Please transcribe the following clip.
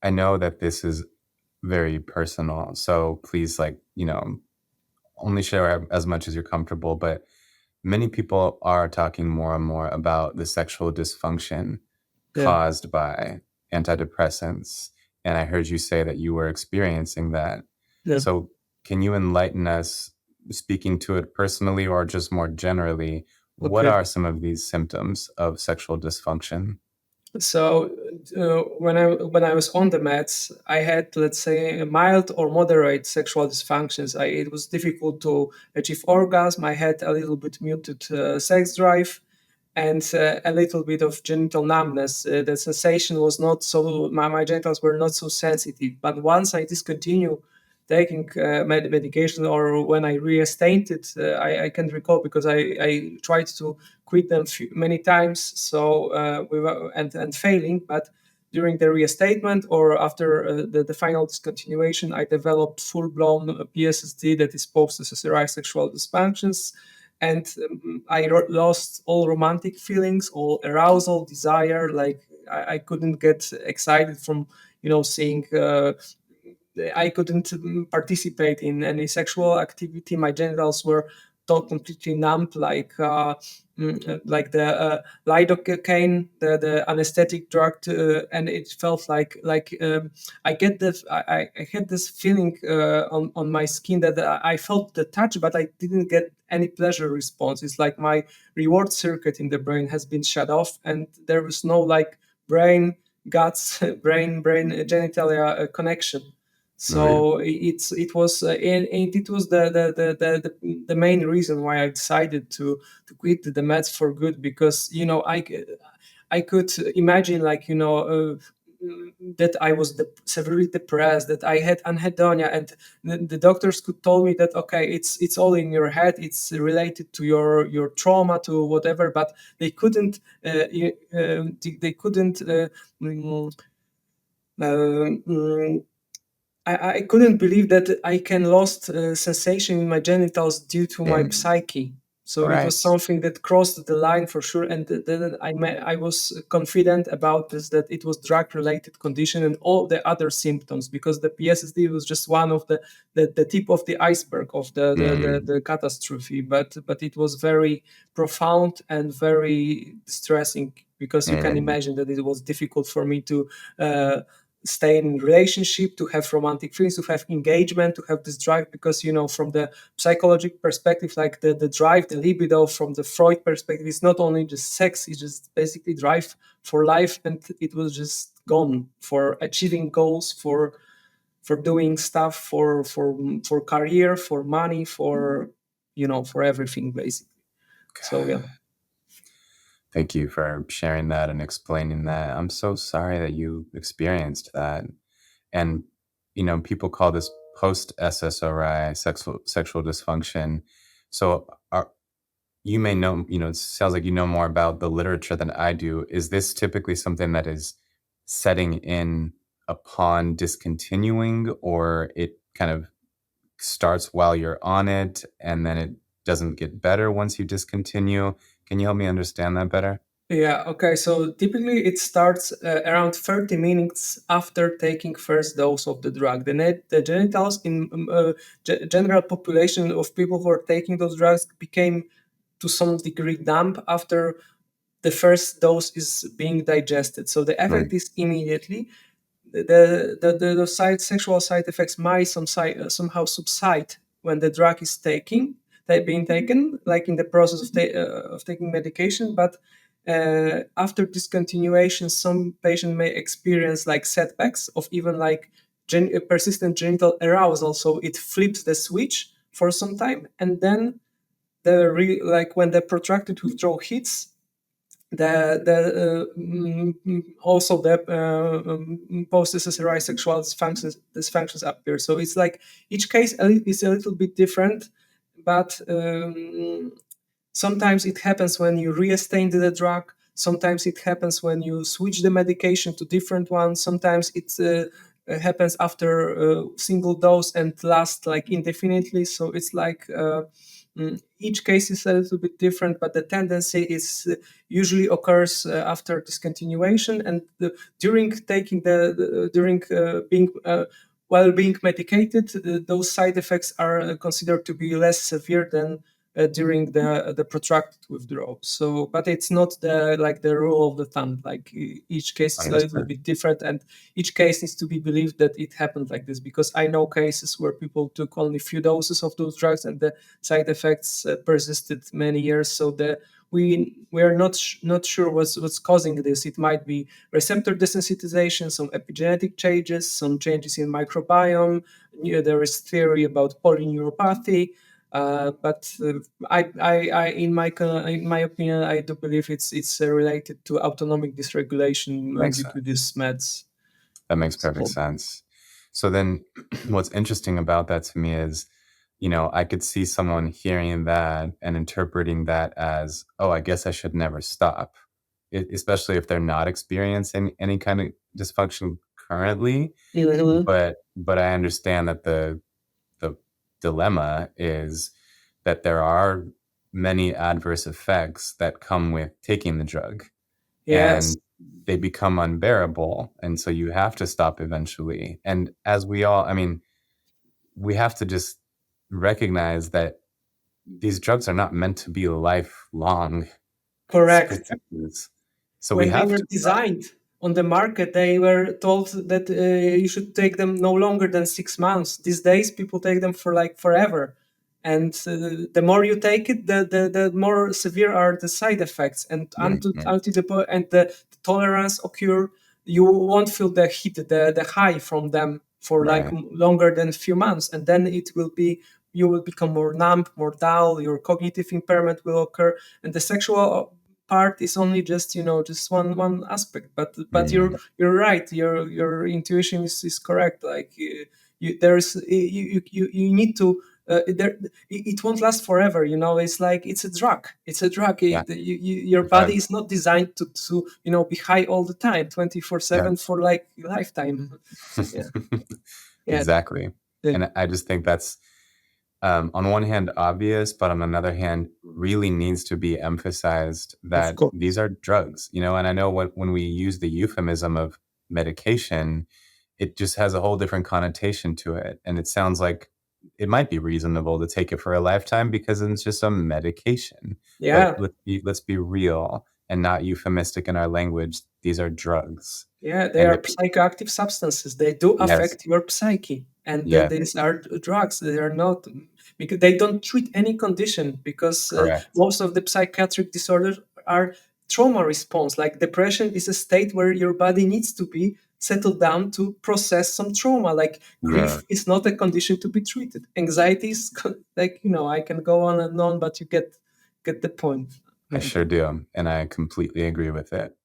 I know that this is very personal, so please, only share as much as you're comfortable, but many people are talking more and more about the sexual dysfunction Yeah, caused by antidepressants, and I heard you say that you were experiencing that. yeah. So, can you enlighten us, speaking to it personally or just more generally, what Okay. are some of these symptoms of sexual dysfunction? So when I was on the meds, I had, let's say, a mild or moderate sexual dysfunctions. It was difficult to achieve orgasm. I had a little bit muted sex drive, and a little bit of genital numbness. The sensation was not so. My genitals were not so sensitive. But once I discontinued taking medication, or when I reinstated, I can't recall because I tried to quit them many times. So and failing, but during the reinstatement or after the final discontinuation, I developed full-blown PSSD, that is post-SSRI sexual dysfunctions, and I lost all romantic feelings, all arousal, desire. Like I couldn't get excited from seeing. I couldn't participate in any sexual activity. My genitals were completely numb, like the lidocaine, the anesthetic drug, and it felt like I get the I had this feeling on my skin that I felt the touch, but I didn't get any pleasure response. It's like my reward circuit in the brain has been shut off, and there was no like brain guts brain genitalia connection. Right. So and it was the main reason why I decided to quit the meds for good, because I could imagine, that I was severely depressed, that I had anhedonia, and the doctors could tell me that okay, it's all in your head, it's related to your trauma, to whatever, but they couldn't they couldn't mm, mm, I couldn't believe that I can lost sensation in my genitals due to my And psyche. So it was right. something that crossed the line for sure, and then I was confident about this, that it was drug related condition and all the other symptoms, because the PSSD was just one of the tip of the iceberg of Mm, the catastrophe, but it was very profound and very distressing, because you can mm, imagine that it was difficult for me to. Stay in relationship, to have romantic feelings, to have engagement, to have this drive, because from the psychological perspective, like the drive, the libido from the Freud perspective, is not only just sex, it's just basically drive for life, and it was just gone for achieving goals, for doing stuff, for career, for money, for everything basically. So yeah. Thank you for sharing that and explaining that. I'm so sorry that you experienced that. And, people call this post SSRI sexual dysfunction. So you may know, it sounds like you know more about the literature than I do. Is this typically something that is setting in upon discontinuing, or it kind of starts while you're on it and then it doesn't get better once you discontinue? Can you help me understand that better? Yeah, okay. So typically it starts around 30 minutes after taking first dose of the drug. The genitals in general population of people who are taking those drugs became to some degree numb after the first dose is being digested. So the Right. effect is immediately. The sexual side effects might somehow subside when the drug is being taken, like in the process of taking medication. But after discontinuation, some patient may experience like setbacks of even like persistent genital arousal. So it flips the switch for some time, and then like when the protracted withdrawal hits, also the post SSRI sexual dysfunctions appear. So it's like each case is a little bit different, but sometimes it happens when you reinstate the drug. Sometimes it happens when you switch the medication to different ones. Sometimes it happens after a single dose and lasts like indefinitely. So it's like Each case is a little bit different, but the tendency is usually occurs after discontinuation and during taking during being while being medicated. Those side effects are considered to be less severe than during the protracted withdrawal. So, but it's not the like the rule of the thumb. Like each case is a little Understood. bit different, and each case needs to be believed that it happened like this. Because I know cases where people took only few doses of those drugs, and the side effects persisted many years. So we are not sure what's causing this. It might be receptor desensitization, some epigenetic changes, some changes in microbiome. There is theory about polyneuropathy. But in my opinion, I do believe it's related to autonomic dysregulation Makes due to sense. these meds. That makes perfect So sense. So then what's interesting about that to me is, I could see someone hearing that and interpreting that as, "Oh, I guess I should never stop." Especially if they're not experiencing any kind of dysfunction currently, Mhm. but I understand that the dilemma is that there are many adverse effects that come with taking the drug, Yes, and they become unbearable, and so you have to stop eventually, and as we all I mean, we have to just recognize that these drugs are not meant to be lifelong correct. fixes, so we When they have were to stop. designed on the market, they were told that you should take them no longer than 6 months. These days, people take them for like forever. And the more you take it, the more severe are the side effects. And Mhm. the tolerance occur, you won't feel the heat, the high from them for like Right. longer than a few months. And then you will become more numb, more dull, your cognitive impairment will occur. And the sexual part is only just just one aspect, but Mhm. you're right, your intuition is correct. Like there's you need to it won't last forever. It's like it's a drug. Yeah, Your body drug. is not designed to be high all the time 24/7 Yes. for like lifetime. Yeah, yeah. Exactly, and I just think that's, on one hand, obvious, but on another hand, really needs to be emphasized Of that these course. are drugs, and I know when we use the euphemism of medication, it just has a whole different connotation to it, and it sounds like it might be reasonable to take it for a lifetime because it's just a medication, but Yeah. let's be real and not euphemistic in our language. These are drugs, Yeah, they and are if psychoactive substances. They do yes, affect your psyche, and yes, these are drugs. They are not because they don't treat any condition. Because correct, most of the psychiatric disorders are trauma response. Like depression is a state where your body needs to be settled down to process some trauma. Like yeah. grief is not a condition to be treated. Anxiety is like I can go on and on, but you get the point. I Yeah. sure do, and I completely agree with it.